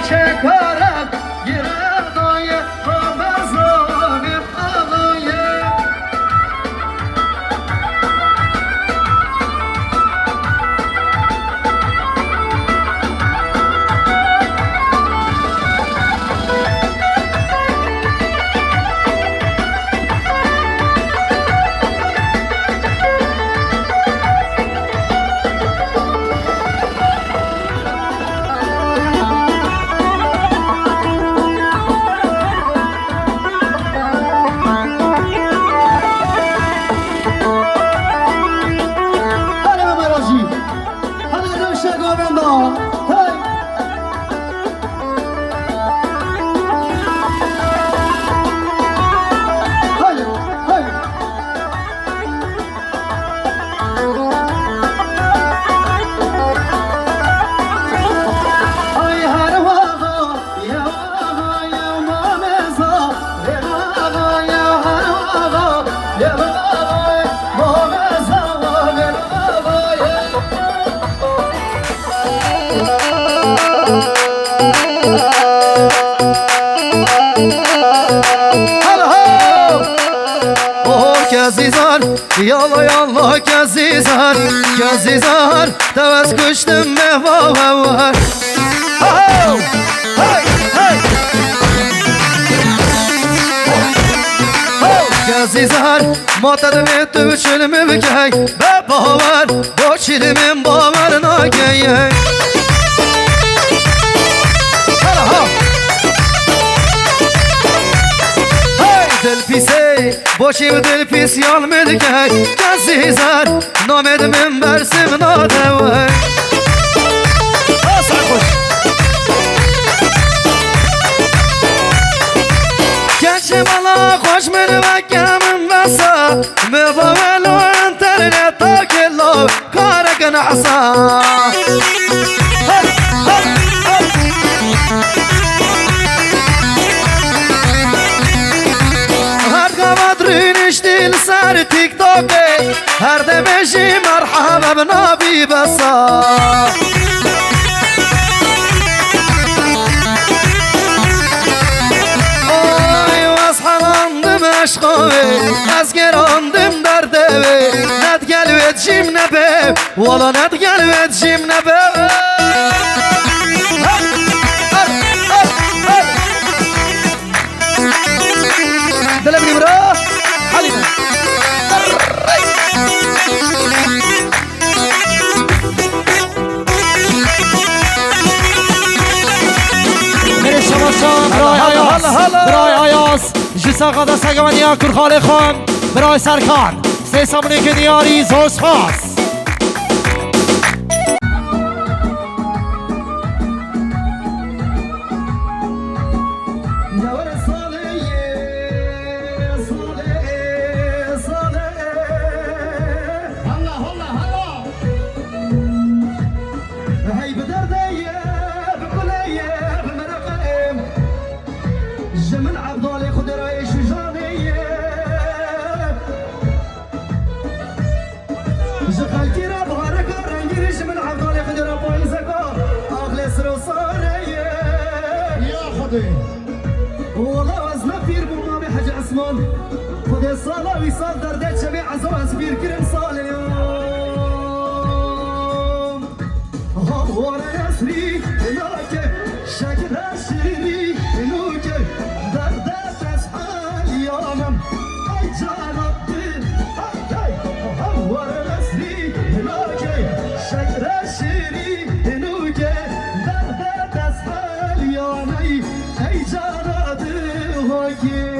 çekerek yere dayı Ramazan'ın ağayı. Yalla yalla kazizar kazizar tavas kuştum mehva var. Oh hey hey kazizar matadım ettim çölümü bükey be bavar bu çilimin bavarına geyey. Dilpise boşi و dilpis yalmedi ki kazizar namedim bersim nadevay. Sarhoş Gençim Allah hoş mervekemin basa Mevavelu internet takillo Karekin asa دل سر تیک توکه هر دمشی مرحبا بنابی بسا آی واس حراندم عشقوی از گراندم دردوی ند گلوید جیم نبه والا ند گلوید جیم نبه دل بنی برا برای آیاس جسا قدا سگمانیا کرخال خان برای سرکان سه سامنه که نیاری زوز خواست والله وزنا فير بما بحج عثمان خذ الصلاة ويصال دردت شبيع عزوز فير كرم صال اليوم وانا يسري هناك شكل هشري هنوك دردت اسحال يومم اي جانبي وانا يسري هناك شكل هشري هنوك دردت اسحال يومي ey canadı hoki